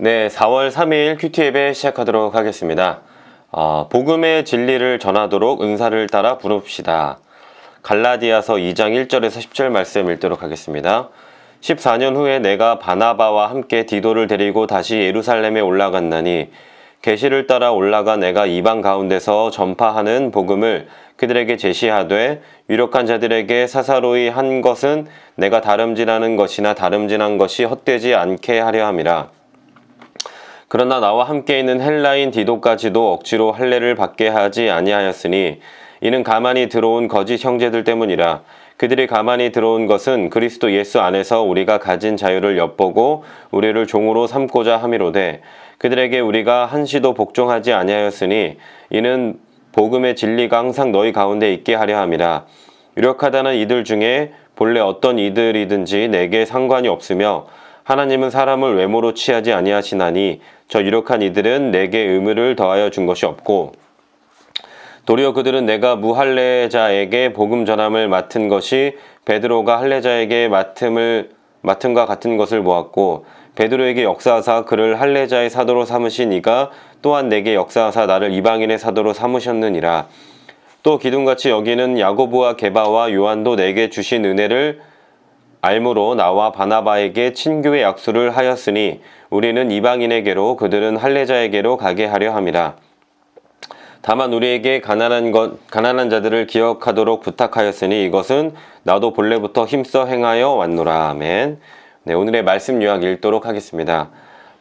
네, 4월 3일 큐티 예배 시작하도록 하겠습니다. 복음의 진리를 전하도록 은사를 따라 부릅시다. 갈라디아서 2장 1절에서 10절 말씀 읽도록 하겠습니다. 14년 후에 내가 바나바와 함께 디도를 데리고 다시 예루살렘에 올라갔나니 계시를 따라 올라가 내가 이방 가운데서 전파하는 복음을 그들에게 제시하되 유력한 자들에게 사사로이 한 것은 내가 다름질하는 것이나 다름질한 것이 헛되지 않게 하려 함이라. 그러나 나와 함께 있는 헬라인 디도까지도 억지로 할례를 받게 하지 아니하였으니 이는 가만히 들어온 거짓 형제들 때문이라. 그들이 가만히 들어온 것은 그리스도 예수 안에서 우리가 가진 자유를 엿보고 우리를 종으로 삼고자 함이로되 그들에게 우리가 한시도 복종하지 아니하였으니 이는 복음의 진리가 항상 너희 가운데 있게 하려 함이라. 유력하다는 이들 중에 본래 어떤 이들이든지 내게 상관이 없으며 하나님은 사람을 외모로 취하지 아니하시나니 저 유력한 이들은 내게 의무를 더하여 준 것이 없고 도리어 그들은 내가 무할례자에게 복음 전함을 맡은 것이 베드로가 할례자에게 맡음과 같은 것을 보았고 베드로에게 역사하사 그를 할례자의 사도로 삼으신 이가 또한 내게 역사하사 나를 이방인의 사도로 삼으셨느니라. 또 기둥같이 여기는 야고보와 게바와 요한도 내게 주신 은혜를 알므로 나와 바나바에게 친교의 약수를 하였으니 우리는 이방인에게로 그들은 할례자에게로 가게 하려 함이라. 다만 우리에게 가난한 자들을 기억하도록 부탁하였으니 이것은 나도 본래부터 힘써 행하여 왔노라. 아멘. 네, 오늘의 말씀 요약 읽도록 하겠습니다.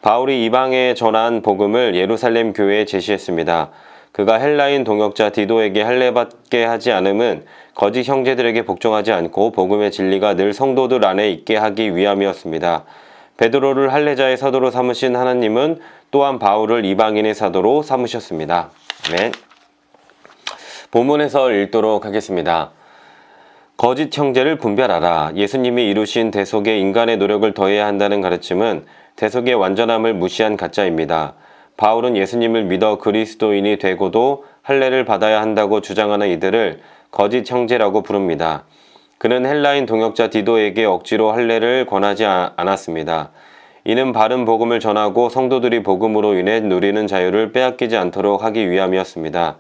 바울이 이방에 전한 복음을 예루살렘 교회에 제시했습니다. 그가 헬라인 동역자 디도에게 할례받게 하지 않음은 거짓 형제들에게 복종하지 않고 복음의 진리가 늘 성도들 안에 있게 하기 위함이었습니다. 베드로를 할례자의 사도로 삼으신 하나님은 또한 바울을 이방인의 사도로 삼으셨습니다. 아멘. 본문에서 읽도록 하겠습니다. 거짓 형제를 분별하라. 예수님이 이루신 대속에 인간의 노력을 더해야 한다는 가르침은 대속의 완전함을 무시한 가짜입니다. 바울은 예수님을 믿어 그리스도인이 되고도 할례를 받아야 한다고 주장하는 이들을 거짓 형제라고 부릅니다. 그는 헬라인 동역자 디도에게 억지로 할례를 권하지 않았습니다. 이는 바른 복음을 전하고 성도들이 복음으로 인해 누리는 자유를 빼앗기지 않도록 하기 위함이었습니다.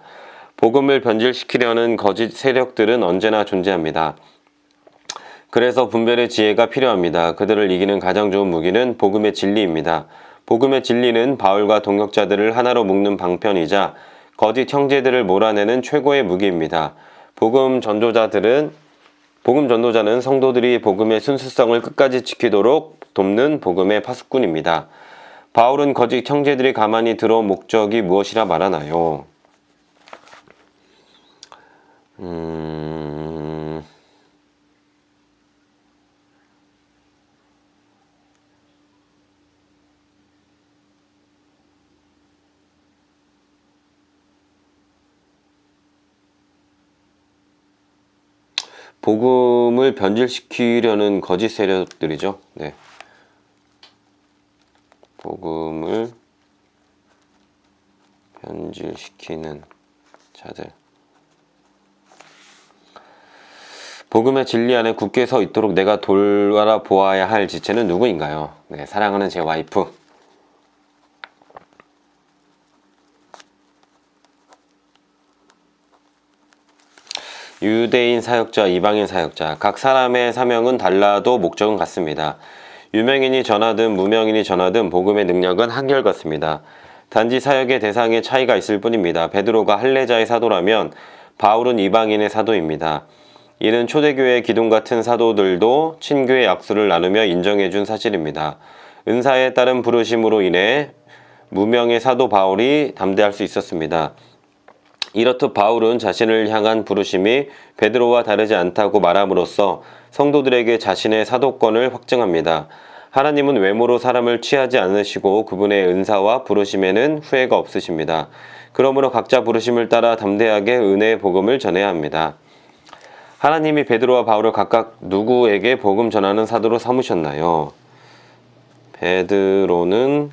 복음을 변질시키려는 거짓 세력들은 언제나 존재합니다. 그래서 분별의 지혜가 필요합니다. 그들을 이기는 가장 좋은 무기는 복음의 진리입니다. 복음의 진리는 바울과 동역자들을 하나로 묶는 방편이자 거짓 형제들을 몰아내는 최고의 무기입니다. 복음 전도자는 성도들이 복음의 순수성을 끝까지 지키도록 돕는 복음의 파수꾼입니다. 바울은 거짓 형제들이 가만히 들어온 목적이 무엇이라 말하나요? 복음을 변질시키려는 거짓 세력들이죠. 네. 복음을 변질시키는 자들. 복음의 진리 안에 굳게 서 있도록 내가 돌아보아야 할 지체는 누구인가요? 네, 사랑하는 제 와이프. 유대인 사역자, 이방인 사역자. 각 사람의 사명은 달라도 목적은 같습니다. 유명인이 전하든 무명인이 전하든 복음의 능력은 한결같습니다. 단지 사역의 대상에 차이가 있을 뿐입니다. 베드로가 할례자의 사도라면 바울은 이방인의 사도입니다. 이는 초대교회의 기둥 같은 사도들도 친교의 약수를 나누며 인정해준 사실입니다. 은사에 따른 부르심으로 인해 무명의 사도 바울이 담대할 수 있었습니다. 이렇듯 바울은 자신을 향한 부르심이 베드로와 다르지 않다고 말함으로써 성도들에게 자신의 사도권을 확증합니다. 하나님은 외모로 사람을 취하지 않으시고 그분의 은사와 부르심에는 후회가 없으십니다. 그러므로 각자 부르심을 따라 담대하게 은혜의 복음을 전해야 합니다. 하나님이 베드로와 바울을 각각 누구에게 복음 전하는 사도로 삼으셨나요? 베드로는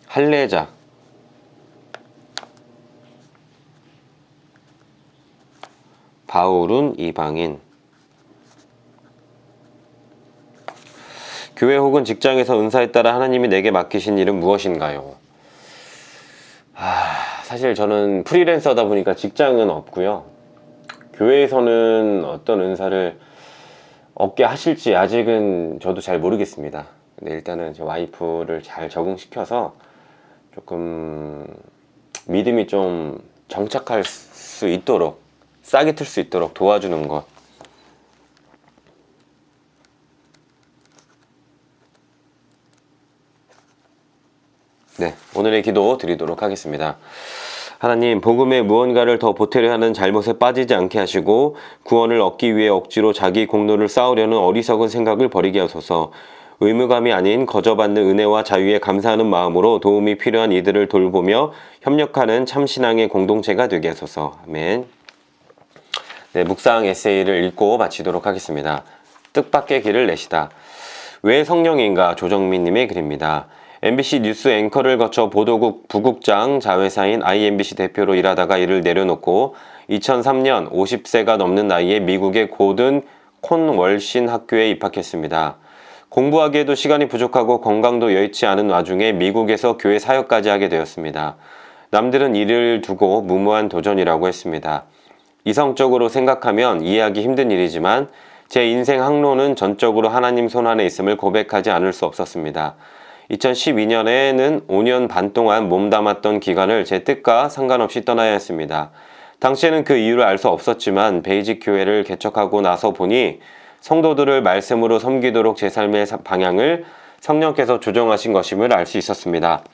할례자, 바울은 이방인. 교회 혹은 직장에서 은사에 따라 하나님이 내게 맡기신 일은 무엇인가요? 사실 저는 프리랜서다 보니까 직장은 없고요. 교회에서는 어떤 은사를 얻게 하실지 아직은 저도 잘 모르겠습니다. 근데 일단은 제 와이프를 잘 적응시켜서 조금 믿음이 좀 정착할 수 있도록, 싹이 틀 수 있도록 도와주는 것. 네, 오늘의 기도 드리도록 하겠습니다. 하나님, 복음에 무언가를 더 보태려 하는 잘못에 빠지지 않게 하시고 구원을 얻기 위해 억지로 자기 공로를 쌓으려는 어리석은 생각을 버리게 하소서. 의무감이 아닌 거저받는 은혜와 자유에 감사하는 마음으로 도움이 필요한 이들을 돌보며 협력하는 참신앙의 공동체가 되게 하소서. 아멘. 네, 묵상 에세이를 읽고 마치도록 하겠습니다. 뜻밖의 길을 내시다. 왜 성령인가? 조정민님의 글입니다. MBC 뉴스 앵커를 거쳐 보도국 부국장 자회사인 IMBC 대표로 일하다가 이를 내려놓고 2003년 50세가 넘는 나이에 미국의 고든 콘월신 학교에 입학했습니다. 공부하기에도 시간이 부족하고 건강도 여의치 않은 와중에 미국에서 교회 사역까지 하게 되었습니다. 남들은 이를 두고 무모한 도전이라고 했습니다. 이성적으로 생각하면 이해하기 힘든 일이지만 제 인생 항로는 전적으로 하나님 손안에 있음을 고백하지 않을 수 없었습니다. 2012년에는 5년 반 동안 몸담았던 기간을 제 뜻과 상관없이 떠나야 했습니다. 당시에는 그 이유를 알 수 없었지만 베이직 교회를 개척하고 나서 보니 성도들을 말씀으로 섬기도록 제 삶의 방향을 성령께서 조정하신 것임을 알 수 있었습니다.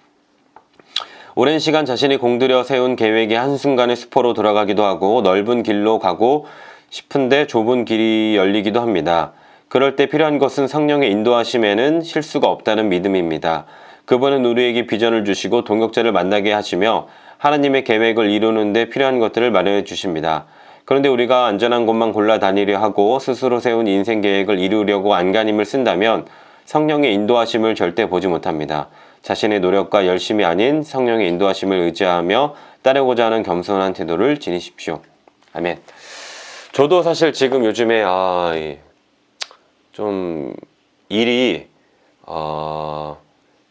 오랜 시간 자신이 공들여 세운 계획이 한순간에 수포로 돌아가기도 하고 넓은 길로 가고 싶은데 좁은 길이 열리기도 합니다. 그럴 때 필요한 것은 성령의 인도하심에는 실수가 없다는 믿음입니다. 그분은 우리에게 비전을 주시고 동역자를 만나게 하시며 하나님의 계획을 이루는 데 필요한 것들을 마련해 주십니다. 그런데 우리가 안전한 곳만 골라 다니려 하고 스스로 세운 인생 계획을 이루려고 안간힘을 쓴다면 성령의 인도하심을 절대 보지 못합니다. 자신의 노력과 열심이 아닌 성령의 인도하심을 의지하며 따르고자 하는 겸손한 태도를 지니십시오. 아멘. 저도 사실 지금 요즘에 좀 일이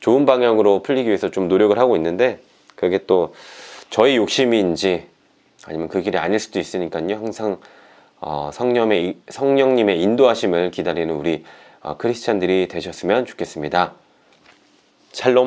좋은 방향으로 풀리기 위해서 좀 노력을 하고 있는데 그게 또 저의 욕심인지 아니면 그 길이 아닐 수도 있으니까요. 항상 성령님의 인도하심을 기다리는 우리 크리스찬들이 되셨으면 좋겠습니다. 샬롬.